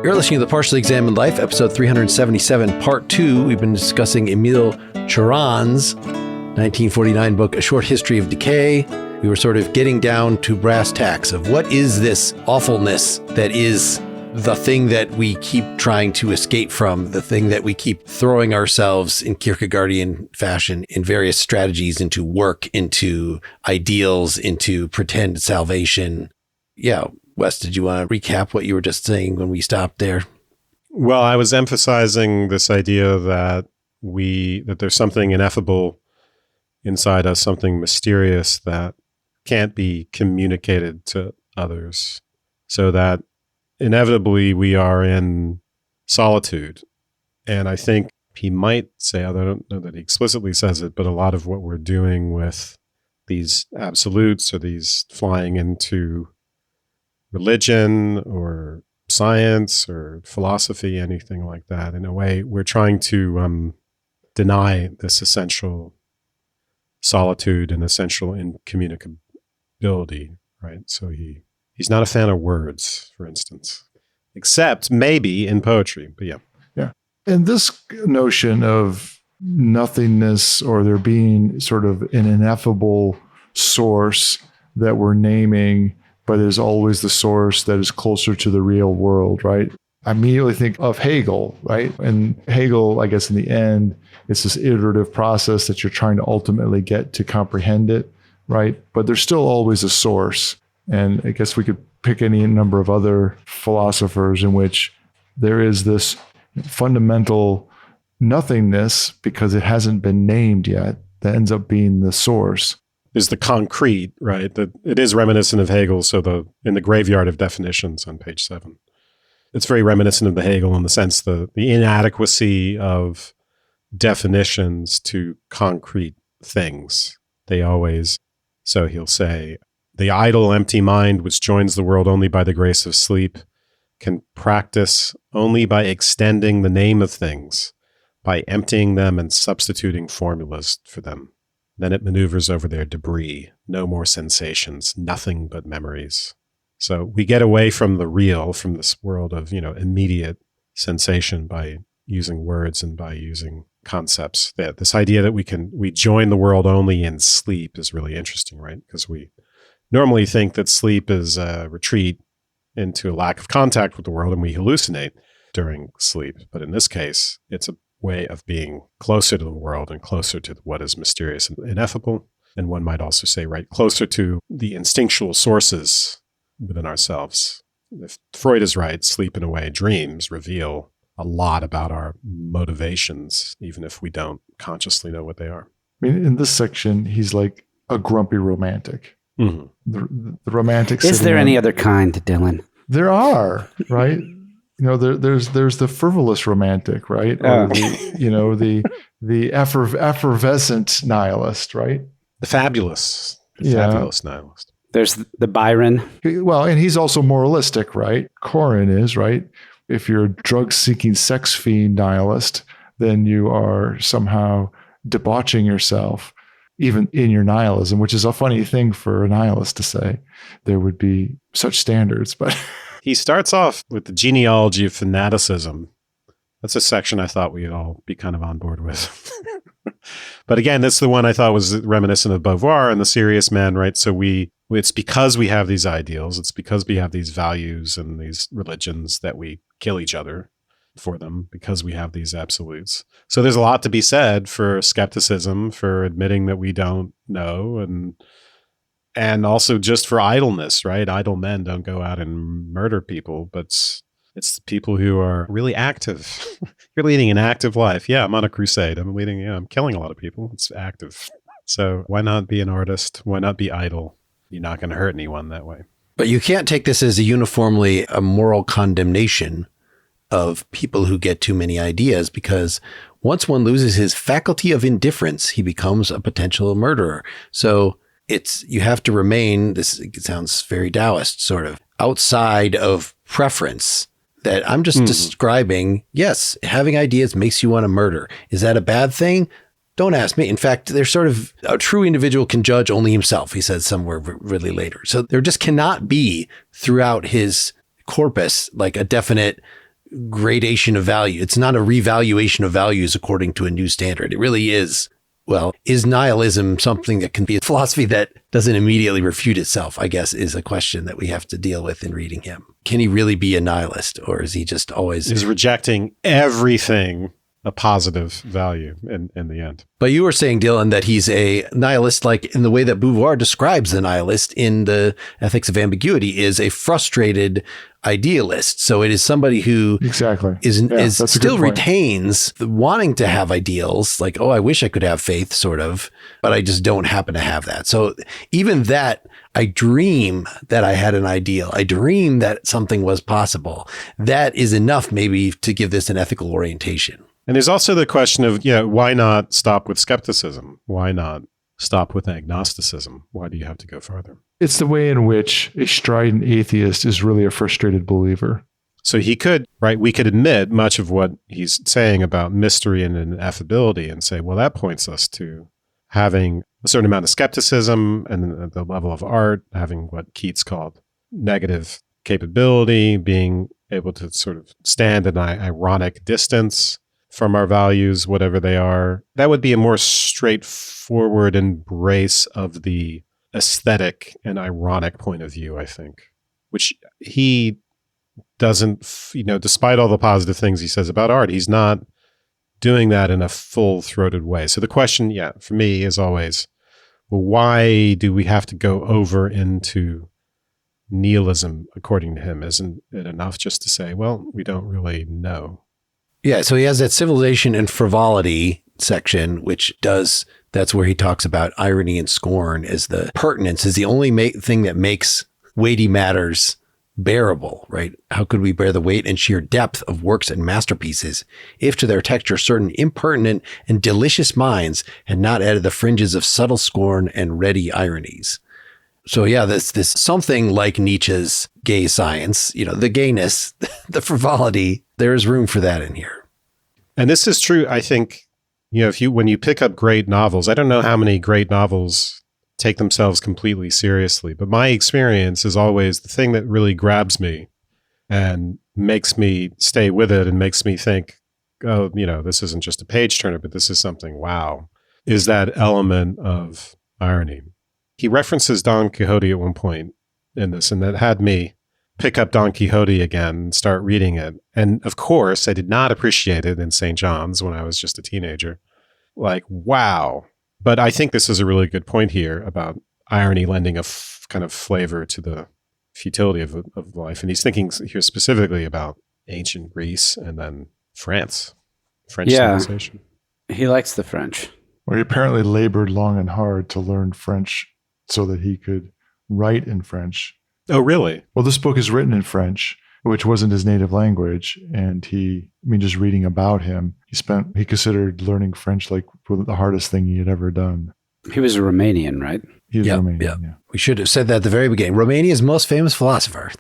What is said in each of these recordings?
You're listening to The Partially Examined Life, episode 377, part 2. We've been discussing Emil Cioran's 1949 book, A Short History of Decay. We were sort of getting down to brass tacks of what is this awfulness that is the thing that we keep trying to escape from, the thing that we keep throwing ourselves in Kierkegaardian fashion in various strategies into work, into ideals, into pretend salvation. Yeah. Wes, did you want to recap what you were just saying when we stopped there? Well, I was emphasizing this idea that there's something ineffable inside us, something mysterious that can't be communicated to others, so that inevitably we are in solitude. And I think he might say, I don't know that he explicitly says it, but a lot of what we're doing with these absolutes or these flying into religion or science or philosophy, anything like that, in a way, we're trying to deny this essential solitude and essential incommunicability, right? So he's not a fan of words, for instance, except maybe in poetry, but yeah. Yeah. And this notion of nothingness or there being sort of an ineffable source that we're naming, but is always the source that is closer to the real world, right? I immediately think of Hegel, right? And Hegel, I guess in the end, it's this iterative process that you're trying to ultimately get to comprehend it, right? But there's still always a source. And I guess we could pick any number of other philosophers in which there is this fundamental nothingness because it hasn't been named yet that ends up being the source. Is the concrete, right? That it is reminiscent of Hegel. So in the graveyard of definitions on page 7, it's very reminiscent of the Hegel in the sense the inadequacy of definitions to concrete things. So he'll say, the idle, empty mind, which joins the world only by the grace of sleep, can practice only by extending the name of things, by emptying them and substituting formulas for them. Then it maneuvers over their debris, no more sensations, nothing but memories. So we get away from the real, from this world of, immediate sensation by using words and by using concepts. This idea that we join the world only in sleep is really interesting, right? Because we normally think that sleep is a retreat into a lack of contact with the world and we hallucinate during sleep. But in this case, it's a way of being closer to the world and closer to what is mysterious and ineffable. And one might also say, right, closer to the instinctual sources within ourselves. If Freud is right, sleep in a way, dreams reveal a lot about our motivations, even if we don't consciously know what they are. I mean, in this section, he's like a grumpy romantic. Mm-hmm. The romantic. Is there any other kind, Dylan? There are, right? There's the frivolous romantic, right? Or the effervescent nihilist, right? The fabulous nihilist. There's the Byron. Well, and he's also moralistic, right? Cioran is, right? If you're a drug-seeking sex fiend nihilist, then you are somehow debauching yourself, even in your nihilism, which is a funny thing for a nihilist to say. There would be such standards, but... He starts off with the genealogy of fanaticism. That's a section I thought we'd all be kind of on board with. But again, that's the one I thought was reminiscent of Beauvoir and the serious man, right? So it's because we have these ideals, it's because we have these values and these religions that we kill each other for them, because we have these absolutes. So there's a lot to be said for skepticism, for admitting that we don't know, and also just for idleness, right? Idle men don't go out and murder people, but it's the people who are really active. You're leading an active life. Yeah, I'm on a crusade. I'm killing a lot of people. It's active. So why not be an artist? Why not be idle? You're not going to hurt anyone that way. But you can't take this as uniformly a moral condemnation of people who get too many ideas, because once one loses his faculty of indifference, he becomes a potential murderer. So you have to remain, it sounds very Taoist, sort of outside of preference, that I'm just describing. Yes, having ideas makes you want to murder. Is that a bad thing? Don't ask me. In fact, there's sort of a true individual can judge only himself, he says somewhere really later. So there just cannot be throughout his corpus like a definite gradation of value. It's not a revaluation of values according to a new standard. It really is. Well, is nihilism something that can be a philosophy that doesn't immediately refute itself, I guess, is a question that we have to deal with in reading him. Can he really be a nihilist, or is he just always... He's rejecting everything a positive value in the end. But you were saying, Dylan, that he's a nihilist, like in the way that Beauvoir describes the nihilist in the Ethics of Ambiguity, is a frustrated idealist. So it is somebody who is still retains the wanting to have ideals, like, oh, I wish I could have faith, sort of, but I just don't happen to have that. So even that, I dream that I had an ideal. I dream that something was possible. That is enough maybe to give this an ethical orientation. And there's also the question of, why not stop with skepticism? Why not stop with agnosticism? Why do you have to go farther? It's the way in which a strident atheist is really a frustrated believer. So he could, right? We could admit much of what he's saying about mystery and ineffability and say, well, that points us to having a certain amount of skepticism and the level of art, having what Keats called negative capability, being able to sort of stand an ironic distance from our values, whatever they are. That would be a more straightforward embrace of the aesthetic and ironic point of view, I think, which he doesn't, despite all the positive things he says about art, he's not doing that in a full-throated way. So the question, for me is always, well, why do we have to go over into nihilism according to him? Isn't it enough just to say, well, we don't really know? Yeah, so he has that civilization and frivolity section, that's where he talks about irony and scorn as the pertinence, is the only thing that makes weighty matters bearable, right? How could we bear the weight and sheer depth of works and masterpieces if to their texture certain impertinent and delicious minds had not added the fringes of subtle scorn and ready ironies? So this something like Nietzsche's gay science, the gayness, the frivolity, there is room for that in here. And this is true, I think, when you pick up great novels, I don't know how many great novels take themselves completely seriously, but my experience is always the thing that really grabs me and makes me stay with it and makes me think, oh, this isn't just a page turner, but this is something, wow, is that element of irony. He references Don Quixote at one point in this, and that had me pick up Don Quixote again and start reading it. And of course, I did not appreciate it in St. John's when I was just a teenager. Like, wow. But I think this is a really good point here about irony lending a kind of flavor to the futility of life. And he's thinking here specifically about ancient Greece and then France, French civilization. He likes the French. Well, he apparently labored long and hard to learn French so that he could write in French. Oh, really? Well, this book is written in French, which wasn't his native language. And just reading about him, he considered learning French like the hardest thing he had ever done. He was a Romanian, right? He was Romanian, yeah. We should have said that at the very beginning. Romania's most famous philosopher.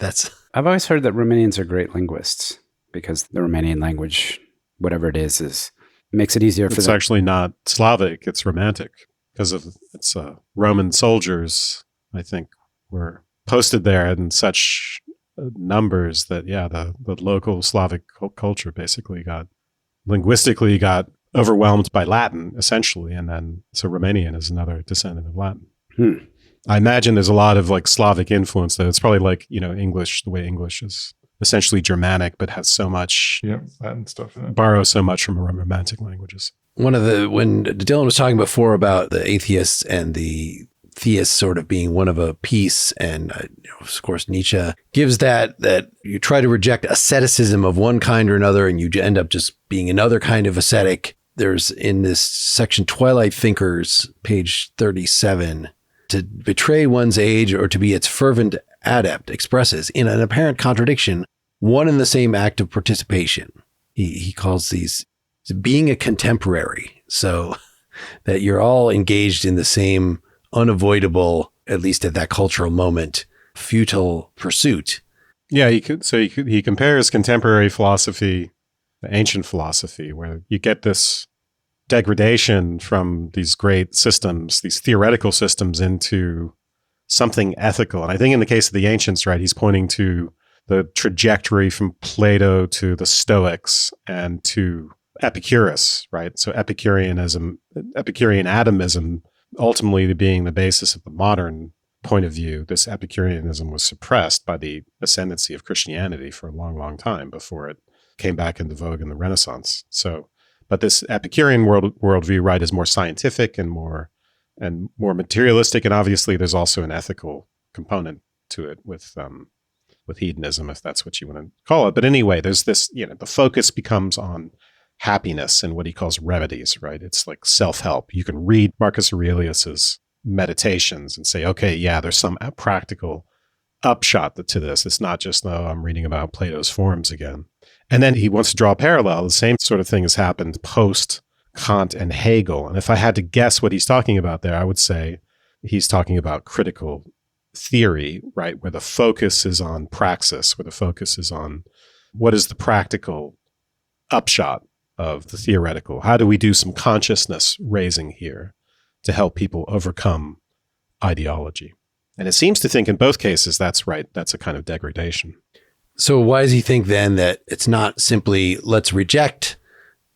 I've always heard that Romanians are great linguists because the Romanian language, whatever it is makes it easier for them. It's actually not Slavic, it's Romantic because it's Roman soldiers, I think, were posted there in such numbers that, the local Slavic culture basically linguistically got overwhelmed by Latin, essentially. And then, so Romanian is another descendant of Latin. I imagine there's a lot of Slavic influence, though. It's probably like, English, the way English is essentially Germanic, but has so much, Latin stuff in it. Borrows so much from Romantic languages. When Dylan was talking before about the atheists and the theists sort of being one of a piece, and of course Nietzsche gives that you try to reject asceticism of one kind or another and you end up just being another kind of ascetic. There's in this section Twilight Thinkers, page 37, to betray one's age or to be its fervent adept expresses in an apparent contradiction one and the same act of participation. He calls these being a contemporary, so that you're all engaged in the same unavoidable, at least at that cultural moment, futile pursuit. Yeah, he compares contemporary philosophy, the ancient philosophy, where you get this degradation from these great systems, these theoretical systems, into something ethical. And I think in the case of the ancients, right, he's pointing to the trajectory from Plato to the Stoics and to Epicurus, right? So Epicurean atomism ultimately being the basis of the modern point of view. This Epicureanism was suppressed by the ascendancy of Christianity for a long, long time before it came back into vogue in the Renaissance. So, but this Epicurean worldview, right, is more scientific and more materialistic, and obviously there's also an ethical component to it with hedonism, if that's what you want to call it. But anyway, there's this, the focus becomes on happiness and what he calls remedies, right? It's like self-help. You can read Marcus Aurelius's Meditations and say, okay, yeah, there's some practical upshot to this. It's not just, oh, I'm reading about Plato's forms again. And then he wants to draw a parallel. The same sort of thing has happened post Kant and Hegel. And if I had to guess what he's talking about there, I would say he's talking about critical theory, right? Where the focus is on praxis, where the focus is on what is the practical upshot of the theoretical. How do we do some consciousness raising here to help people overcome ideology? And it seems to think in both cases, that's right. That's a kind of degradation. So why does he think then that it's not simply let's reject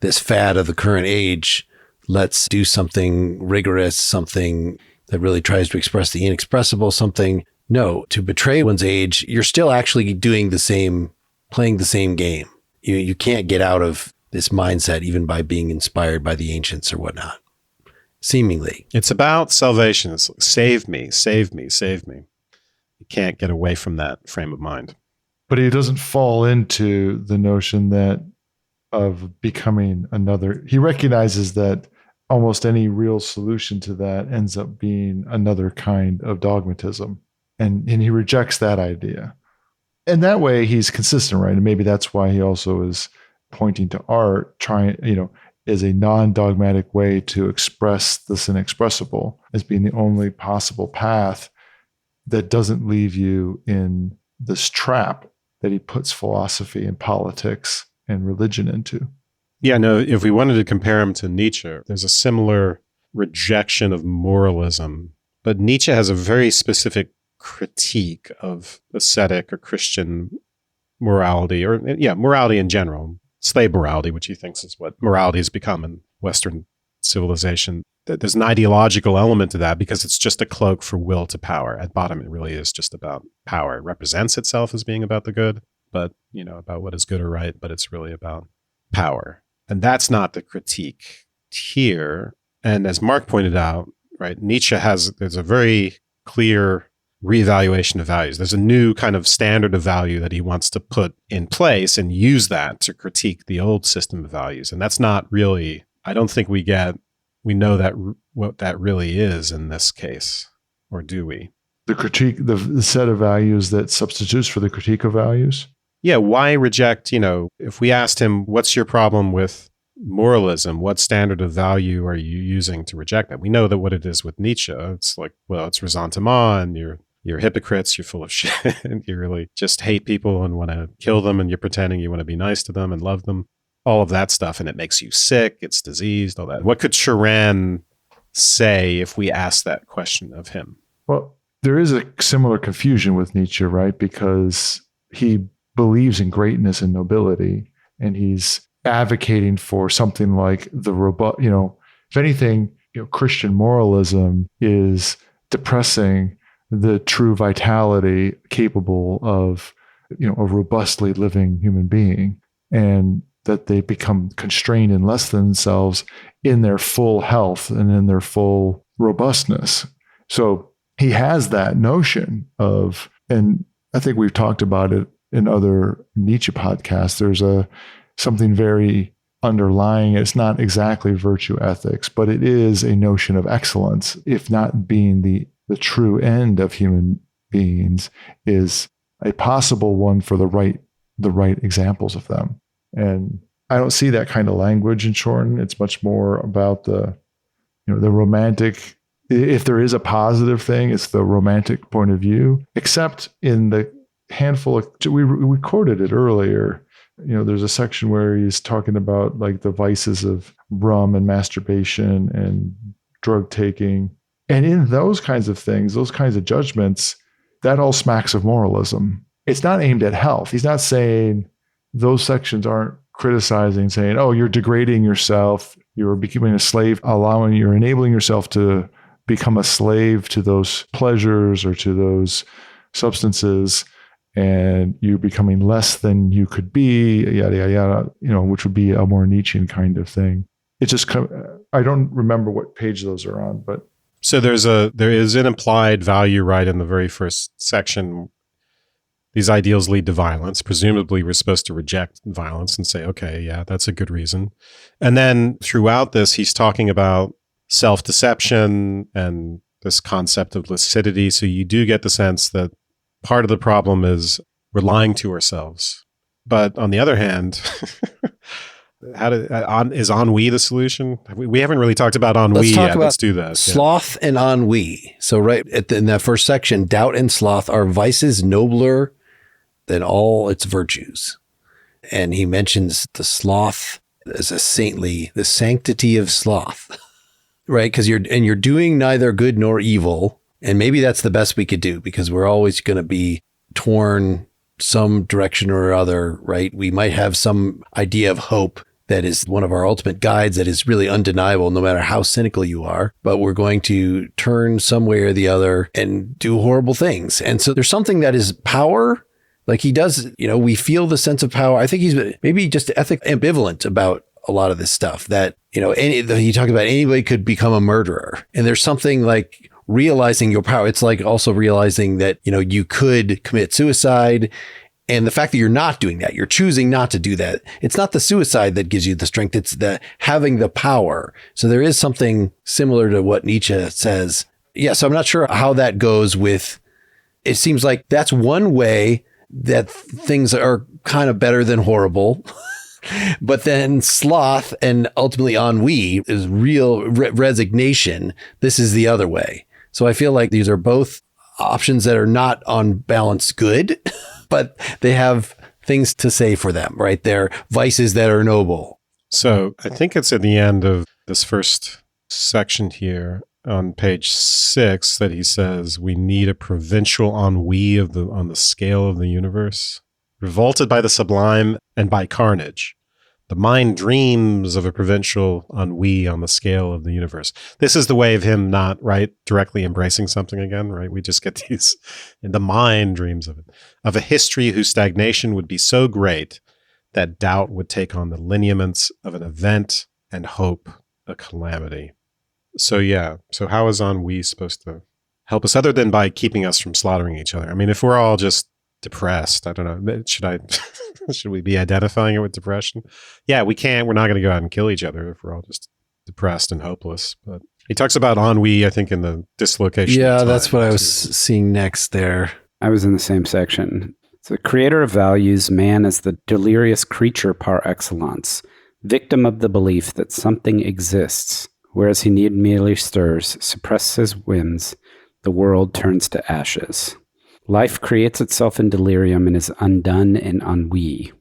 this fad of the current age, let's do something rigorous, something that really tries to express the inexpressible, something? No, to betray one's age, you're still actually doing the same, playing the same game. You can't get out of this mindset even by being inspired by the ancients or whatnot. Seemingly. It's about salvation. It's like, save me, save me, save me. You can't get away from that frame of mind. But he doesn't fall into the notion that of becoming another. He recognizes that almost any real solution to that ends up being another kind of dogmatism. And he rejects that idea. And that way he's consistent, right? And maybe that's why he also is pointing to art, trying, as a non-dogmatic way to express this inexpressible as being the only possible path that doesn't leave you in this trap that he puts philosophy and politics and religion into. Yeah, no, if we wanted to compare him to Nietzsche, there's a similar rejection of moralism. But Nietzsche has a very specific critique of ascetic or Christian morality, or morality in general, slave morality, which he thinks is what morality has become in Western civilization. There's an ideological element to that because it's just a cloak for will to power. At bottom, it really is just about power. It represents itself as being about the good, but, about what is good or right, but it's really about power. And that's not the critique here. And as Mark pointed out, right, there's a very clear reevaluation of values. There's a new kind of standard of value that he wants to put in place and use that to critique the old system of values. And that's not really, I don't think we know that what that really is in this case, or do we? The critique, the set of values that substitutes for the critique of values? Yeah, why reject, if we asked him, what's your problem with moralism? What standard of value are you using to reject that? We know that what it is with Nietzsche, it's like, well, it's ressentiment, and you're hypocrites, you're full of shit, you really just hate people and want to kill them, and you're pretending you want to be nice to them and love them. All of that stuff, and it makes you sick, it's diseased, all that. What could Cioran say if we asked that question of him? Well, there is a similar confusion with Nietzsche, right? Because he believes in greatness and nobility, and he's advocating for something like the robust, if anything, Christian moralism is depressing the true vitality capable of, a robustly living human being, and that they become constrained and less than themselves in their full health and in their full robustness. So he has that notion of, and I think we've talked about it in other Nietzsche podcasts, there's something very underlying. It's not exactly virtue ethics, but it is a notion of excellence, if not being the true end of human beings, is a possible one for the right examples of them. And I don't see that kind of language in Cioran. It's much more about the romantic. If there is a positive thing, it's the romantic point of view, except in the handful of, we quoted it earlier. There's a section where he's talking about like the vices of rum and masturbation and drug taking. And in those kinds of things, those kinds of judgments, that all smacks of moralism. it's not aimed at health. He's not saying those sections aren't criticizing, saying, oh, you're degrading yourself, you're becoming a slave, you're enabling yourself to become a slave to those pleasures or to those substances, and you're becoming less than you could be, yada, yada, yada, which would be a more Nietzschean kind of thing. It just, I don't remember what page those are on, but. So there is an implied value right in the very first section. These ideals lead to violence. Presumably, we're supposed to reject violence and say, okay, yeah, that's a good reason. And then throughout this, he's talking about self-deception and this concept of lucidity. So you do get the sense that part of the problem is we're lying to ourselves. But on the other hand, is ennui the solution? We haven't really talked about ennui yet. Let's do that. Sloth and ennui. So in that first section, doubt and sloth are vices nobler than all its virtues. And he mentions the sloth as the sanctity of sloth, right? Because you're doing neither good nor evil. And maybe that's the best we could do, because we're always going to be torn some direction or other, right? We might have some idea of hope that is one of our ultimate guides that is really undeniable, no matter how cynical you are, but we're going to turn some way or the other and do horrible things. And so there's something that is power. Like he does, we feel the sense of power. I think he's maybe just ambivalent about a lot of this stuff that, you talk about anybody could become a murderer. And there's something like realizing your power. It's like also realizing that, you could commit suicide. And the fact that you're not doing that, you're choosing not to do that. It's not the suicide that gives you the strength. It's the having the power. So there is something similar to what Nietzsche says. Yeah. So I'm not sure how that goes with, it seems like that's one way that things are kind of better than horrible. But then sloth and ultimately ennui is real resignation. This is the other way. So I feel like these are both options that are not on balance good, but they have things to say for them, right? They're vices that are noble. So I think it's at the end of this first section here on page 6 that he says we need a provincial ennui on the scale of the universe. Revolted by the sublime and by carnage, the mind dreams of a provincial ennui on the scale of the universe. This is the way of him not, right, directly embracing something again, right? We just get these, and the mind dreams of it, of a history whose stagnation would be so great that doubt would take on the lineaments of an event and hope a calamity. So yeah, so how is ennui supposed to help us other than by keeping us from slaughtering each other? I mean, if we're all just depressed, I don't know, should we be identifying it with depression? Yeah, we can't. We're not going to go out and kill each other if we're all just depressed and hopeless. But he talks about ennui, I think, in the dislocation. Yeah, that's what I was seeing next there. I was in the same section. So the creator of values man as the delirious creature par excellence, victim of the belief that something exists, whereas he need merely stirs, suppresses his whims, the world turns to ashes. Life creates itself in delirium and is undone in ennui.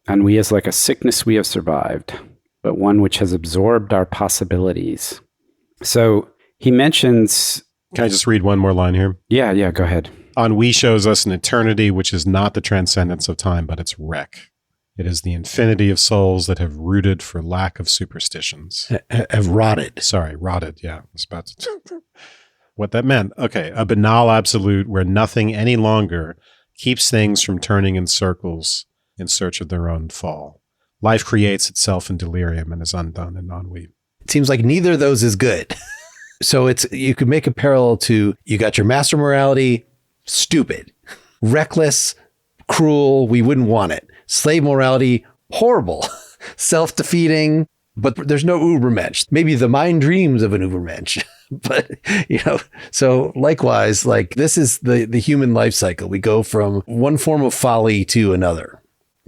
Ennui is like a sickness we have survived, but one which has absorbed our possibilities. So he mentions... Can I just read one more line here? Yeah, go ahead. Ennui shows us an eternity which is not the transcendence of time, but its wreck. It is the infinity of souls that have rooted for lack of superstitions. Have rotted. Sorry, rotted. Yeah, I was about to... What that meant. Okay, a banal absolute where nothing any longer keeps things from turning in circles in search of their own fall. Life creates itself in delirium and is undone in ennui. It seems like neither of those is good. So you could make a parallel to, you got your master morality, stupid, reckless, cruel, we wouldn't want it. Slave morality, horrible, self-defeating, but there's no Übermensch. Maybe the mind dreams of an Übermensch. But, so likewise, like this is the human life cycle. We go from one form of folly to another,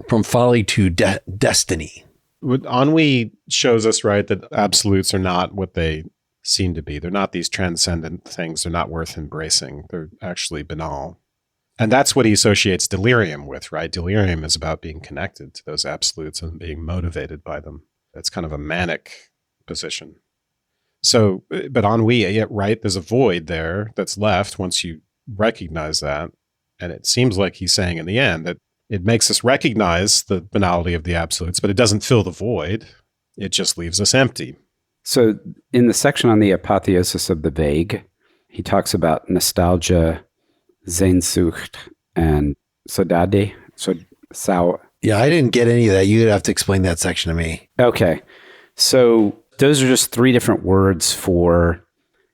from folly to destiny. Ennui shows us, right, that absolutes are not what they seem to be. They're not these transcendent things. They're not worth embracing. They're actually banal. And that's what he associates delirium with, right? Delirium is about being connected to those absolutes and being motivated by them. That's kind of a manic position. So, but ennui, yeah, right, there's a void there that's left once you recognize that. And it seems like he's saying in the end that it makes us recognize the banality of the absolutes, but it doesn't fill the void. It just leaves us empty. So in the section on the apotheosis of the vague, he talks about nostalgia, Sehnsucht, and Saudade. Yeah, I didn't get any of that. You'd have to explain that section to me. Okay. So those are just three different words for,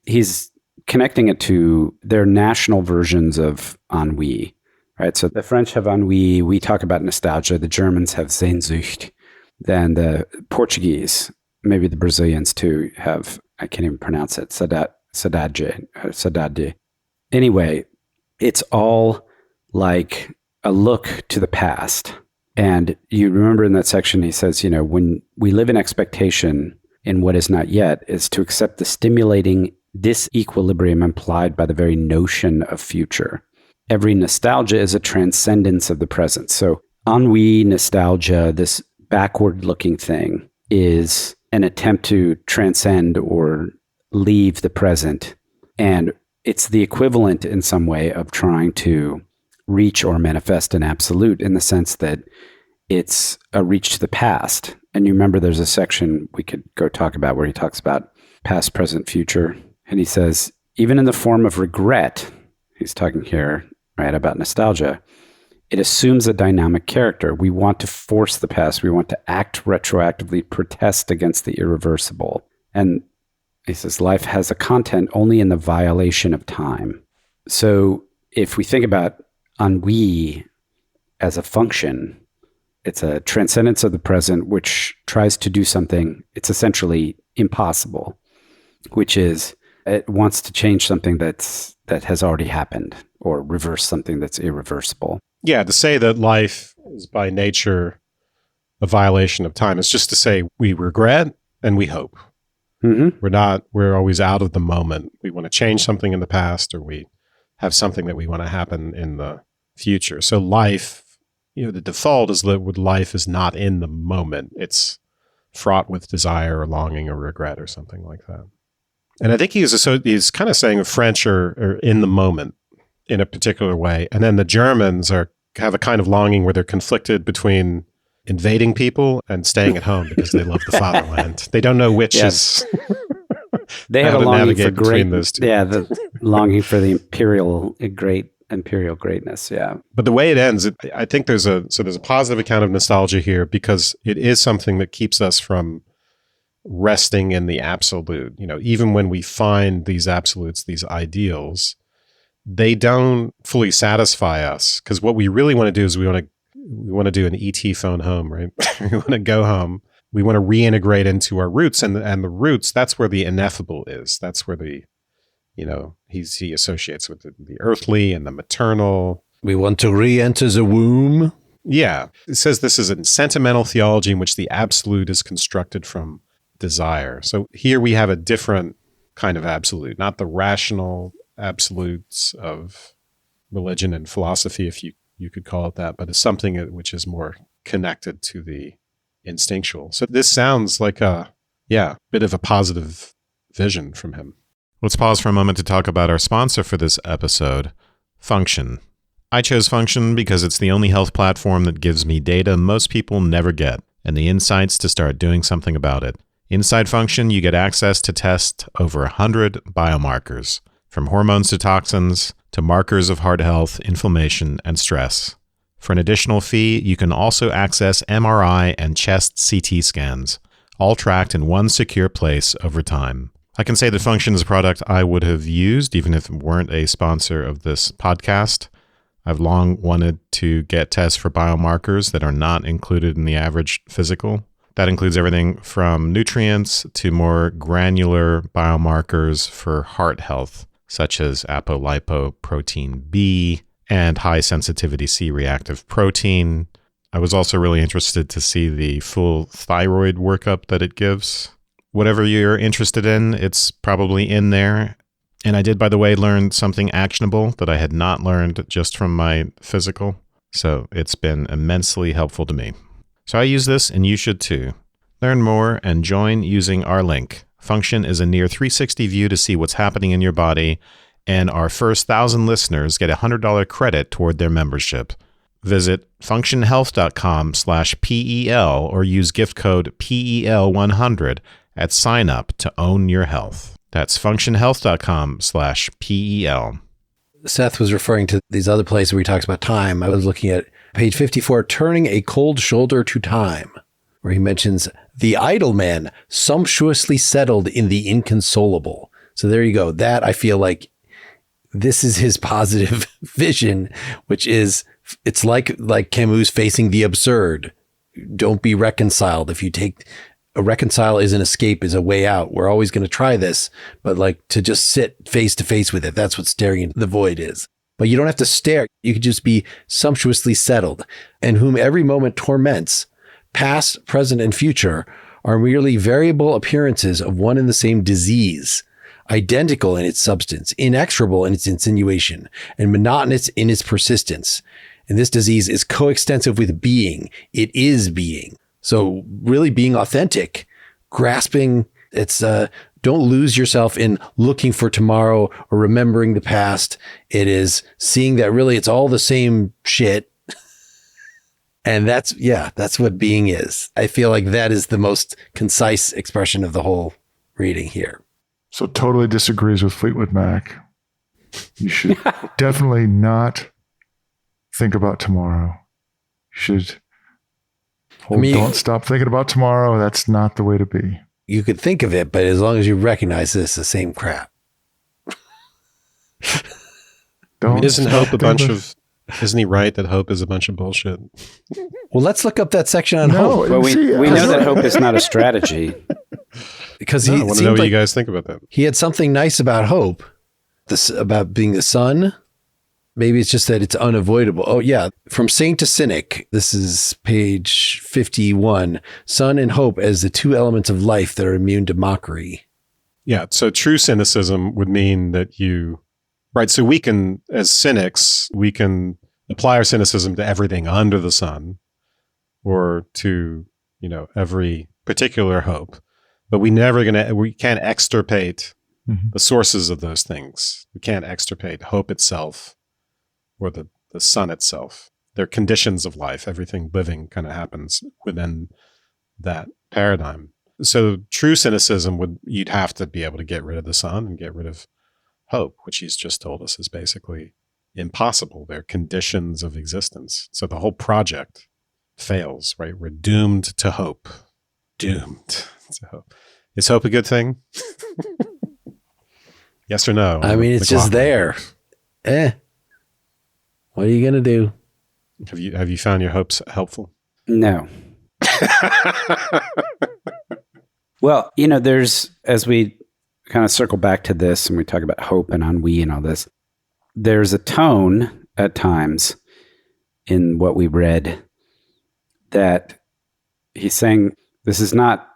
he's connecting it to their national versions of ennui, right? So the French have ennui. We talk about nostalgia. The Germans have Sehnsucht. Then the Portuguese, maybe the Brazilians too, have, I can't even pronounce it, saudade. Anyway, it's all like a look to the past. And you remember in that section, he says, when we live in expectation in what is not yet, is to accept the stimulating disequilibrium implied by the very notion of future. Every nostalgia is a transcendence of the present. So ennui, nostalgia, this backward-looking thing, is an attempt to transcend or leave the present. And it's the equivalent in some way of trying to reach or manifest an absolute, in the sense that it's a reach to the past. And you remember there's a section we could go talk about where he talks about past, present, future. And he says, even in the form of regret, he's talking here, right, about nostalgia, it assumes a dynamic character. We want to force the past. We want to act retroactively, protest against the irreversible. And he says, life has a content only in the violation of time. So if we think about ennui as a function, it's a transcendence of the present, which tries to do something, it's essentially impossible, which is it wants to change something that has already happened or reverse something that's irreversible. Yeah, to say that life is by nature a violation of time is just to say we regret and we hope. Mm-hmm. We're always out of the moment. We want to change something in the past, or we have something that we want to happen in the future. So life, the default is that life is not in the moment. It's fraught with desire or longing or regret or something like that. And I think he's kind of saying the French are in the moment in a particular way. And then the Germans have a kind of longing where they're conflicted between invading people and staying at home because they love the fatherland. They don't know which is. They have a longing for those two. Yeah, the longing for the imperial greatness. Yeah. But the way it ends, I think there's a positive account of nostalgia here because it is something that keeps us from resting in the absolute. Even when we find these absolutes, these ideals, they don't fully satisfy us, because what we really want to do is we want to do an ET phone home, right? We want to go home. We want to reintegrate into our roots, and the roots, that's where the ineffable is. That's where he associates with the earthly and the maternal. We want to re-enter the womb. Yeah. It says this is a sentimental theology in which the absolute is constructed from desire. So here we have a different kind of absolute, not the rational absolutes of religion and philosophy, if you could call it that, but it's something which is more connected to the instinctual. So this sounds like a bit of a positive vision from him. Let's pause for a moment to talk about our sponsor for this episode, Function. I chose Function because it's the only health platform that gives me data most people never get and the insights to start doing something about it. Inside Function, you get access to test over 100 biomarkers, from hormones to toxins to markers of heart health, inflammation, and stress. For an additional fee, you can also access MRI and chest CT scans, all tracked in one secure place over time. I can say that Function is a product I would have used even if it weren't a sponsor of this podcast. I've long wanted to get tests for biomarkers that are not included in the average physical. That includes everything from nutrients to more granular biomarkers for heart health, such as apolipoprotein B and high sensitivity C-reactive protein. I was also really interested to see the full thyroid workup that it gives. Whatever you're interested in, it's probably in there. And I did, by the way, learn something actionable that I had not learned just from my physical. So it's been immensely helpful to me. So I use this, and you should too. Learn more and join using our link. Function is a near 360 view to see what's happening in your body and our first 1,000 listeners get a $100 credit toward their membership. Visit functionhealth.com/PEL or use gift code PEL100 at sign up to own your health. That's functionhealth.com/PEL. Seth was referring to these other places where he talks about time. I was looking at page 54, Turning a Cold Shoulder to Time, where he mentions the idle man sumptuously settled in the inconsolable. So there you go. That, I feel like this is his positive vision, which is, it's like Camus facing the absurd. Don't be reconciled. If you take a reconcile is an escape, is a way out. We're always going to try this, but like to just sit face to face with it. That's what staring into the void is. But you don't have to stare. You could just be sumptuously settled, and whom every moment torments, past, present, and future, are merely variable appearances of one and the same disease, identical in its substance, inexorable in its insinuation, and monotonous in its persistence. And this disease is coextensive with being. It is being. So really being authentic, grasping, it's don't lose yourself in looking for tomorrow or remembering the past. It is seeing that really it's all the same shit. And that's what being is. I feel like that is the most concise expression of the whole reading here. So totally disagrees with Fleetwood Mac. You should definitely not think about tomorrow. You should don't stop thinking about tomorrow. That's not the way to be. You could think of it, but as long as you recognize this, the same crap. Isn't hope a bunch of... Isn't he right that hope is a bunch of bullshit? Well, let's look up that section on hope. Well, we know that hope is not a strategy. Because I want to know what you guys think about that. He had something nice about hope, about being the sun. Maybe it's just that it's unavoidable. Oh, yeah. From Saint to Cynic, this is page 51. Sun and hope as the two elements of life that are immune to mockery. Yeah. So true cynicism would mean that right. So we can, as cynics, we can apply our cynicism to everything under the sun or to, every particular hope. But we can't extirpate the sources of those things. We can't extirpate hope itself or the sun itself. They're conditions of life. Everything living kind of happens within that paradigm. So true cynicism you'd have to be able to get rid of the sun and get rid of hope, which he's just told us is basically impossible. They're conditions of existence. So the whole project fails, right? We're doomed to hope. Doomed to hope. Is hope a good thing? Yes or no? I mean, it's just there. What are you going to do? Have you found your hopes helpful? No. Well, there's, as we kind of circle back to this and we talk about hope and ennui and all this, there's a tone at times in what we read that he's saying he's not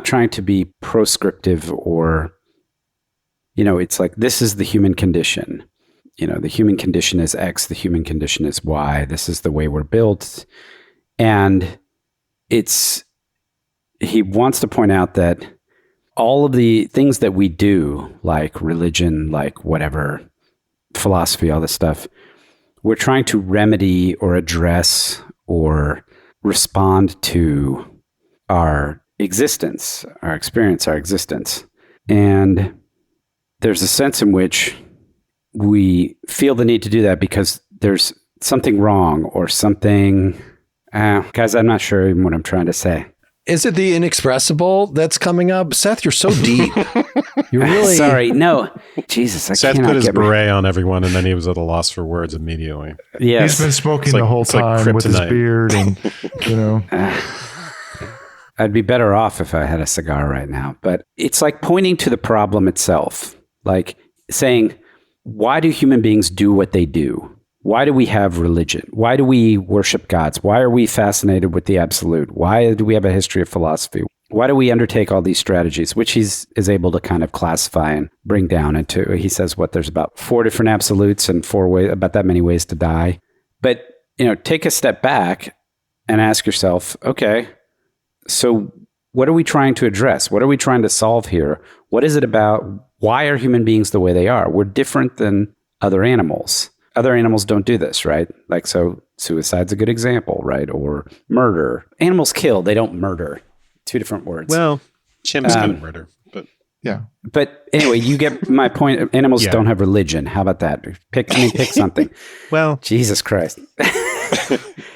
trying to be proscriptive or, it's like, this is the human condition. The human condition is X, the human condition is Y. This is the way we're built. And he wants to point out that all of the things that we do, like religion, like whatever, philosophy, all this stuff, we're trying to remedy or address or respond to our existence, our experience, our existence. And there's a sense in which we feel the need to do that because there's something wrong or something. Guys, I'm not sure even what I'm trying to say. Is it the inexpressible that's coming up? Seth, you're so deep. You're really... Sorry, no. Jesus, I Seth cannot put his get beret on everyone and then he was at a loss for words immediately. Yes. He's been smoking It's the whole time with his beard and, I'd be better off if I had a cigar right now. But it's like pointing to the problem itself. Like saying, why do human beings do what they do? Why do we have religion? Why do we worship gods? Why are we fascinated with the absolute? Why do we have a history of philosophy? Why do we undertake all these strategies, which he is able to kind of classify and bring down into, he says, there's about 4 different absolutes and 4 ways, about that many ways to die. But, take a step back and ask yourself, okay, so what are we trying to address? What are we trying to solve here? What is it about Why are human beings the way they are? We're different than other animals. Other animals don't do this, right? Like, so suicide's a good example, right? Or murder. Animals kill, they don't murder. Two different words. Well, chimps kind of murder, but Yeah. But anyway, you get my point. Animals don't have religion. How about that? Pick something. well, Jesus Christ.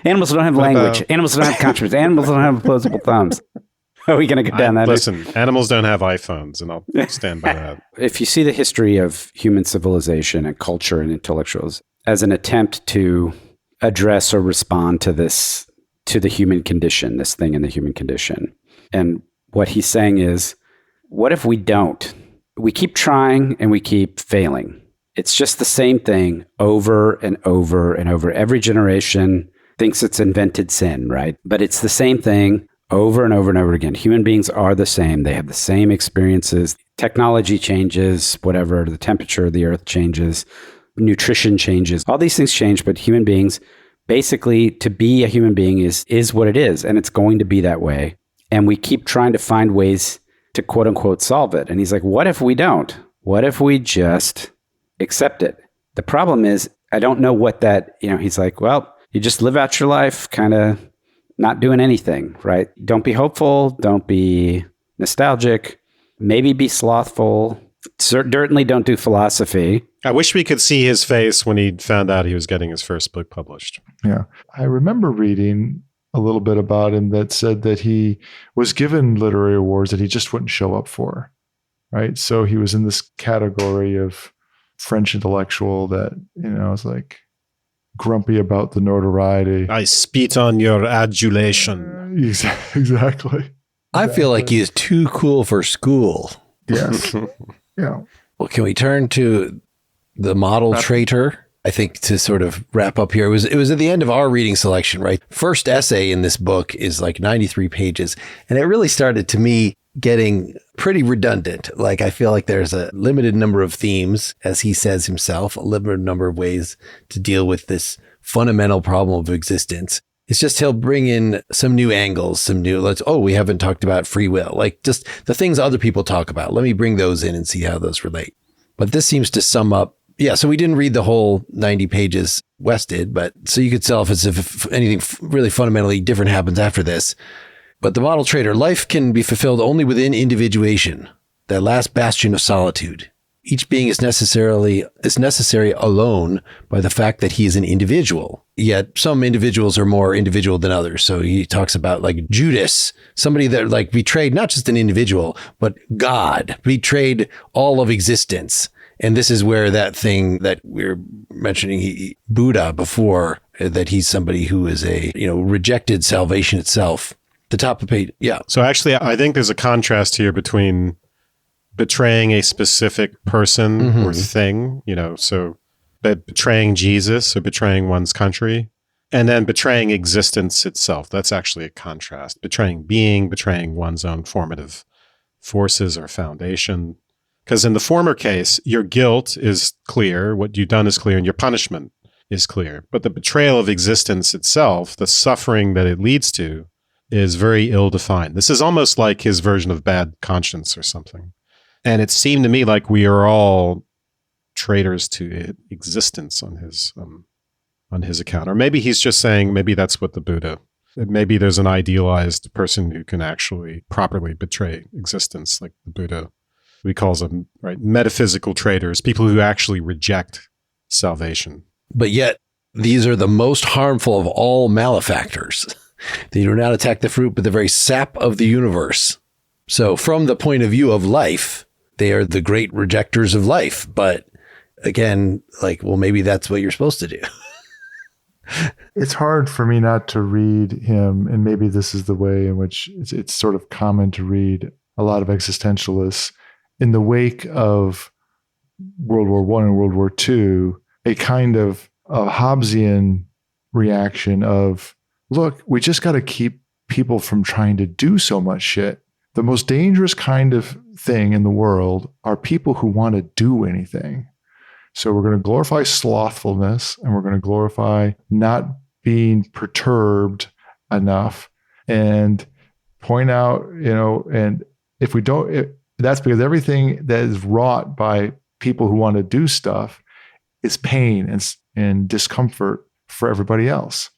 Animals don't have language. Animals don't have conscience. Animals don't have opposable thumbs. Are we going to go down that? Listen, animals don't have iPhones, and I'll stand by that. If you see the history of human civilization and culture and intellectuals as an attempt to address or respond to this, to the human condition, this thing in the human condition. And what he's saying is, what if we don't? We keep trying and we keep failing. It's just the same thing over and over and over. Every generation thinks it's invented sin, right? But it's the same thing over and over and over again. Human beings are the same. They have the same experiences. Technology changes, whatever, the temperature of the earth changes, nutrition changes. All these things change, but human beings, basically, to be a human being is what it is, and it's going to be that way. And we keep trying to find ways to quote unquote solve it. And he's like, what if we don't? What if we just accept it? The problem is, I don't know what that, he's like, well, you just live out your life kind of not doing anything, right? Don't be hopeful. Don't be nostalgic. Maybe be slothful. Certainly don't do philosophy. I wish we could see his face when he found out he was getting his first book published. Yeah. I remember reading a little bit about him that said that he was given literary awards that he just wouldn't show up for, right? So he was in this category of French intellectual that, is like grumpy about the notoriety. I spit on your adulation. Exactly. I feel like he is too cool for school. Yes. Yeah. Well, can we turn to the model traitor? I think to sort of wrap up here, it was at the end of our reading selection, right? First essay in this book is like 93 pages. And it really started to me getting pretty redundant. Like, I feel like there's a limited number of themes, as he says himself, a limited number of ways to deal with this fundamental problem of existence. It's just he'll bring in some new angles, we haven't talked about free will, like just the things other people talk about. Let me bring those in and see how those relate. But this seems to sum up. Yeah, so we didn't read the whole 90 pages Wes did, but so you could sell as if anything really fundamentally different happens after this. But the model traitor, life can be fulfilled only within individuation, that last bastion of solitude. Each being is necessary alone by the fact that he is an individual. Yet some individuals are more individual than others. So he talks about like Judas, somebody that like betrayed not just an individual, but God, betrayed all of existence. And this is where that thing that we're mentioning, Buddha before, that he's somebody who is rejected salvation itself. The top of the page. Yeah. So actually, I think there's a contrast here between betraying a specific person or thing, so betraying Jesus or betraying one's country, and then betraying existence itself. That's actually a contrast. Betraying being, betraying one's own formative forces or foundation. Because in the former case, your guilt is clear, what you've done is clear, and your punishment is clear. But the betrayal of existence itself, the suffering that it leads to, is very ill-defined. This is almost like his version of bad conscience or something. And it seemed to me like we are all traitors to existence on his account. Or maybe he's just saying, maybe that's what the Buddha, maybe there's an idealized person who can actually properly betray existence, like the Buddha. He calls them, right, metaphysical traitors, people who actually reject salvation. But yet, these are the most harmful of all malefactors. They do not attack the fruit, but the very sap of the universe. So from the point of view of life, they are the great rejectors of life. But again, maybe that's what you're supposed to do. It's hard for me not to read him, and maybe this is the way in which it's sort of common to read a lot of existentialists in the wake of World War I and World War II, a kind of a Hobbesian reaction of, look, we just got to keep people from trying to do so much shit. The most dangerous kind of thing in the world are people who want to do anything. So we're going to glorify slothfulness, and we're going to glorify not being perturbed enough, and point out, and if we don't, That's because everything that is wrought by people who want to do stuff is pain and discomfort for everybody else.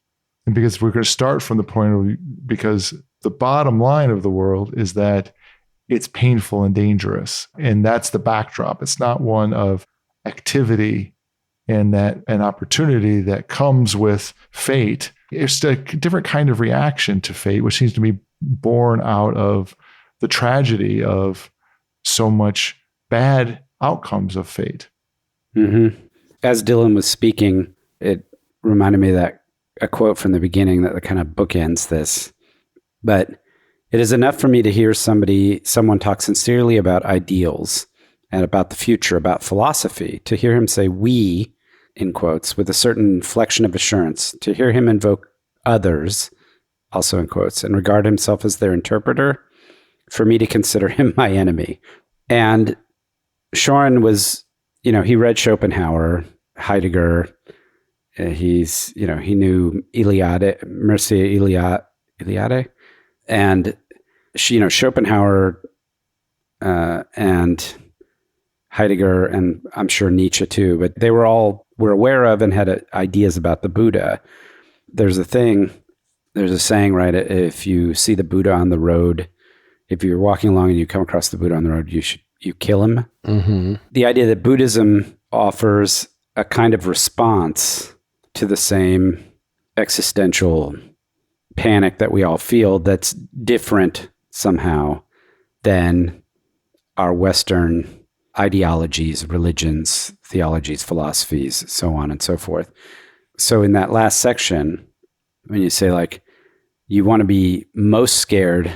And because we're going to start from the point of, because the bottom line of the world is that it's painful and dangerous. And that's the backdrop. It's not one of activity and that an opportunity that comes with fate. It's a different kind of reaction to fate, which seems to be born out of the tragedy of so much bad outcomes of fate. Mm-hmm. As Dylan was speaking, it reminded me of that a quote from the beginning that kind of bookends this. But it is enough for me to hear someone talk sincerely about ideals and about the future, about philosophy, to hear him say "we," in quotes, with a certain inflection of assurance, to hear him invoke others, also in quotes, and regard himself as their interpreter, for me to consider him my enemy. And Cioran was, he read Schopenhauer, Heidegger. He knew Iliade, and Schopenhauer and Heidegger, and I'm sure Nietzsche too, but they were aware of and had ideas about the Buddha. There's a saying, right? If you see the Buddha on the road, if you're walking along and you come across the Buddha on the road, you kill him. Mm-hmm. The idea that Buddhism offers a kind of response to the same existential panic that we all feel, that's different somehow than our Western ideologies, religions, theologies, philosophies, so on and so forth. So in that last section, when you say like, you want to be most scared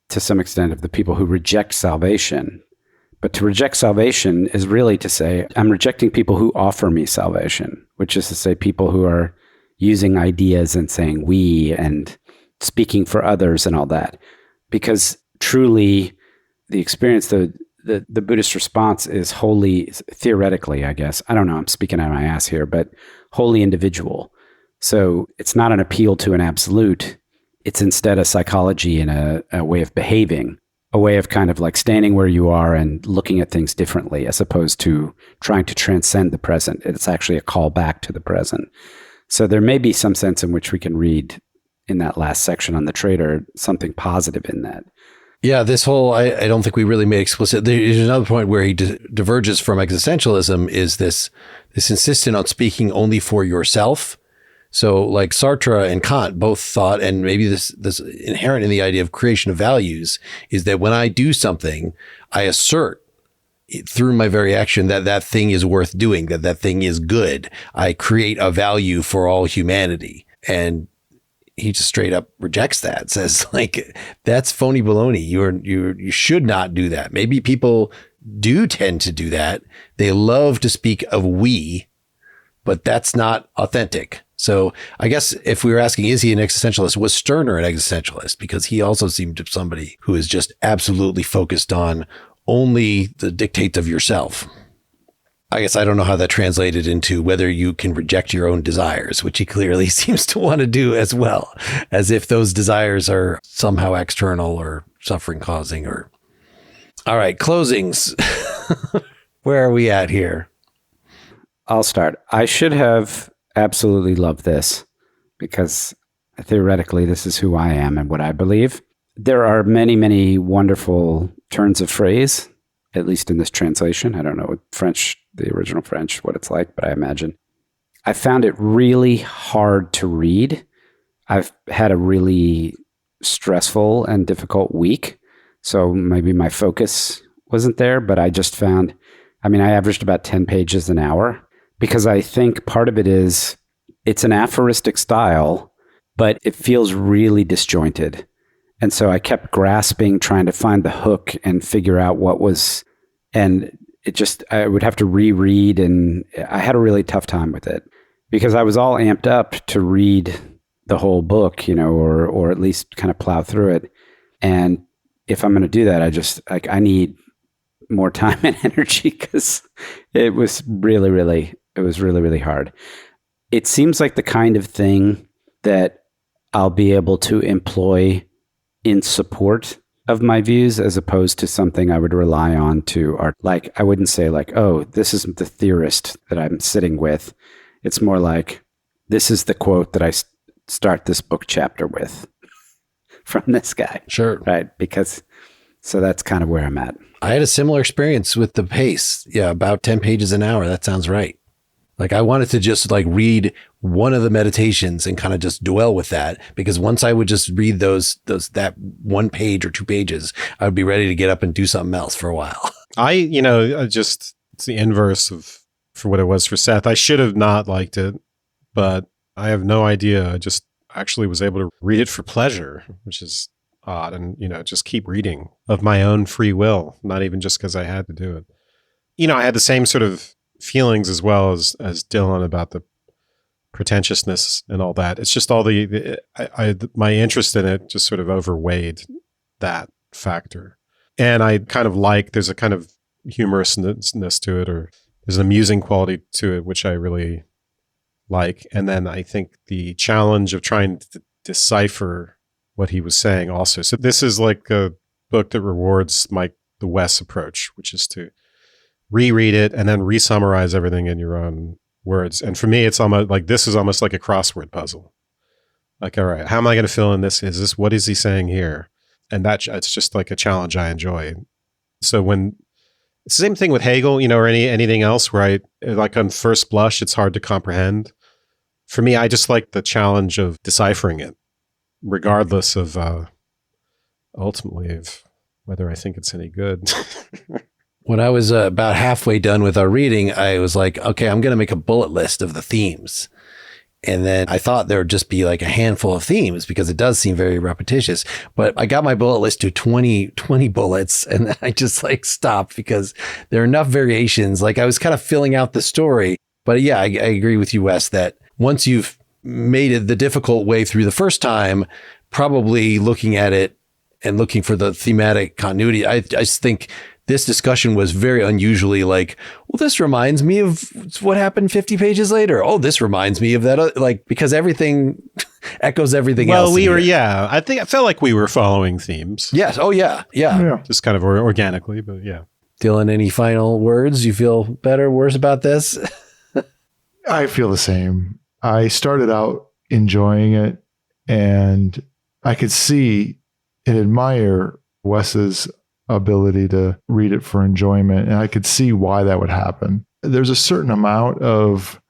to some extent of the people who reject salvation, but to reject salvation is really to say, I'm rejecting people who offer me salvation, which is to say people who are using ideas and saying we and speaking for others and all that. Because truly the experience, the Buddhist response is wholly, theoretically, I guess, I don't know, I'm speaking out of my ass here, but wholly individual. So it's not an appeal to an absolute. It's instead a psychology and a way of behaving, a way of kind of like standing where you are and looking at things differently, as opposed to trying to transcend the present. It's actually a call back to the present. So there may be some sense in which we can read in that last section on the traitor, something positive in that. Yeah, this whole, I don't think we really made explicit. There's another point where he diverges from existentialism, is this insistence on speaking only for yourself. So like Sartre and Kant both thought, and maybe this inherent in the idea of creation of values, is that when I do something, I assert through my very action that thing is worth doing, that thing is good. I create a value for all humanity. And he just straight up rejects that, says like, that's phony baloney. You should not do that. Maybe people do tend to do that. They love to speak of we, but that's not authentic. So I guess if we were asking, is he an existentialist, was Stirner an existentialist? Because he also seemed to be somebody who is just absolutely focused on only the dictates of yourself. I guess I don't know how that translated into whether you can reject your own desires, which he clearly seems to want to do as well, as if those desires are somehow external or suffering causing. Or all right, closings. Where are we at here? I'll start. I should have absolutely loved this because theoretically this is who I am and what I believe. There are many, many wonderful turns of phrase, at least in this translation. I don't know what French, the original French, what it's like, but I imagine. I found it really hard to read. I've had a really stressful and difficult week, so maybe my focus wasn't there, but I just found, I averaged about 10 pages an hour, because I think part of it is it's an aphoristic style, but it feels really disjointed. And so I kept grasping, trying to find the hook and figure out what was, and I would have to reread, and I had a really tough time with it because I was all amped up to read the whole book, or at least kind of plow through it. And if I'm going to do that, I need more time and energy because it was really, really hard. It seems like the kind of thing that I'll be able to employ in support of my views as opposed to something I would rely on to art. Like, I wouldn't say like, oh, this is the theorist that I'm sitting with. It's more like, this is the quote that I start this book chapter with from this guy. Sure. Right. So that's kind of where I'm at. I had a similar experience with the pace. Yeah, about 10 pages an hour. That sounds right. Like I wanted to just like read one of the meditations and kind of just dwell with that, because once I would just read that 1 page or 2 pages, I would be ready to get up and do something else for a while. It's the inverse of for what it was for Seth. I should have not liked it, but I have no idea. I just actually was able to read it for pleasure, which is odd, and just keep reading of my own free will, not even just because I had to do it. I had the same sort of feelings as well as Dylan about the pretentiousness and all that. It's just all my interest in it just sort of overweighed that factor. And I kind of there's a kind of humorousness to it, or there's an amusing quality to it, which I really like. And then I think the challenge of trying to decipher what he was saying also. So this is like a book that rewards the Wes approach, which is to reread it and then re-summarize everything in your own words. And for me, it's almost like, this is almost like a crossword puzzle. Like, all right, how am I going to fill in this? What is he saying here? And it's just like a challenge I enjoy. So it's the same thing with Hegel, or anything else where like on first blush, it's hard to comprehend. For me, I just like the challenge of deciphering it, regardless of ultimately of whether I think it's any good. When I was about halfway done with our reading, I was like, okay, I'm going to make a bullet list of the themes. And then I thought there would just be like a handful of themes because it does seem very repetitious. But I got my bullet list to 20 bullets, and then I just like stopped because there are enough variations. Like I was kind of filling out the story. But yeah, I agree with you, Wes, that once you've made it the difficult way through the first time, probably looking at it and looking for the thematic continuity, I just think this discussion was very unusually like, well, this reminds me of what happened 50 pages later. Oh, this reminds me of that. Because everything echoes everything else. Well, I felt like we were following themes. Yes. Oh, yeah. Just kind of organically, but yeah. Dylan, any final words? You feel better, worse about this? I feel the same. I started out enjoying it, and I could see and admire Wes's ability to read it for enjoyment. And I could see why that would happen. There's a certain amount of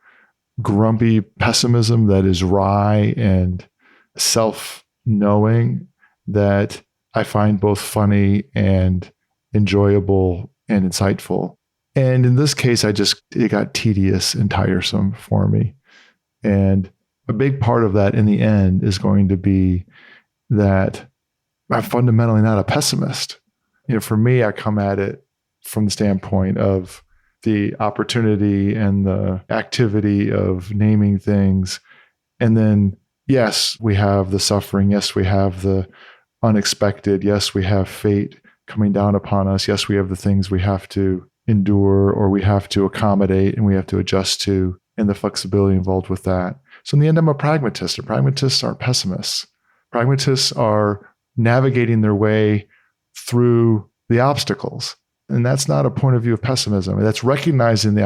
grumpy pessimism that is wry and self-knowing that I find both funny and enjoyable and insightful. And in this case, it got tedious and tiresome for me. And a big part of that in the end is going to be that I'm fundamentally not a pessimist. For me, I come at it from the standpoint of the opportunity and the activity of naming things. And then, yes, we have the suffering. Yes, we have the unexpected. Yes, we have fate coming down upon us. Yes, we have the things we have to endure or we have to accommodate and we have to adjust to, and the flexibility involved with that. So in the end, I'm a pragmatist. Pragmatists aren't pessimists. Pragmatists are navigating their way through the obstacles. And that's not a point of view of pessimism. That's recognizing the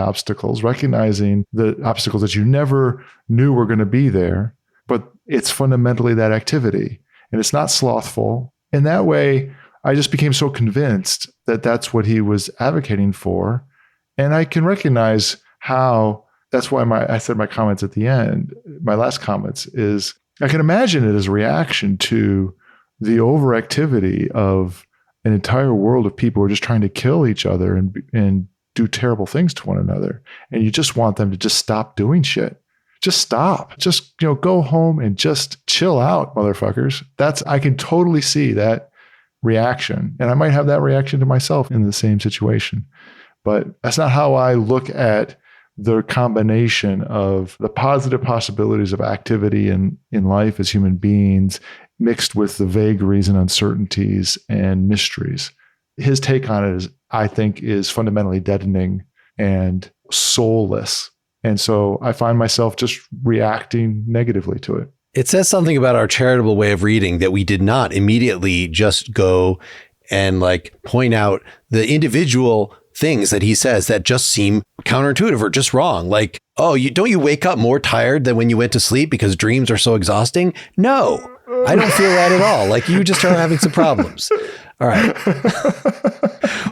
obstacles that you never knew were going to be there, but it's fundamentally that activity. And it's not slothful. In that way, I just became so convinced that that's what he was advocating for. And I can recognize how, that's why I said my comments at the end, my last comments is, I can imagine it as a reaction to the overactivity of an entire world of people who are just trying to kill each other and do terrible things to one another. And you just want them to just stop doing shit. Just stop. Just, go home and just chill out, motherfuckers. I can totally see that reaction. And I might have that reaction to myself in the same situation. But that's not how I look at the combination of the positive possibilities of activity in life as human beings mixed with the vagaries and uncertainties and mysteries. His take on it I think is fundamentally deadening and soulless. And so I find myself just reacting negatively to it. It says something about our charitable way of reading that we did not immediately just go and like point out the individual things that he says that just seem counterintuitive or just wrong. Like, oh, don't you wake up more tired than when you went to sleep because dreams are so exhausting? No, I don't feel that at all. Like you just are having some problems. All right.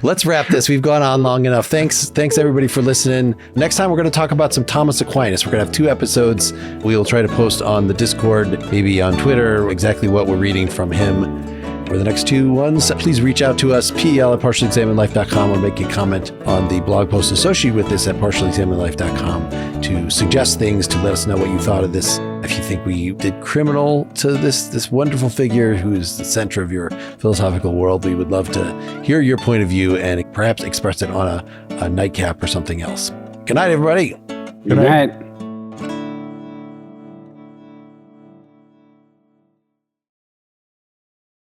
Let's wrap this. We've gone on long enough. Thanks everybody for listening. Next time we're going to talk about some Thomas Aquinas. We're going to have 2 episodes. We'll try to post on the Discord, maybe on Twitter, exactly what we're reading from him. For the next 2 ones, please reach out to us, pel@partiallyexaminedlife.com, or make a comment on the blog post associated with this at partiallyexaminedlife.com to suggest things, to let us know what you thought of this. If you think we did criminal to this wonderful figure who is the center of your philosophical world, we would love to hear your point of view and perhaps express it on a nightcap or something else. Good night, everybody. Good night.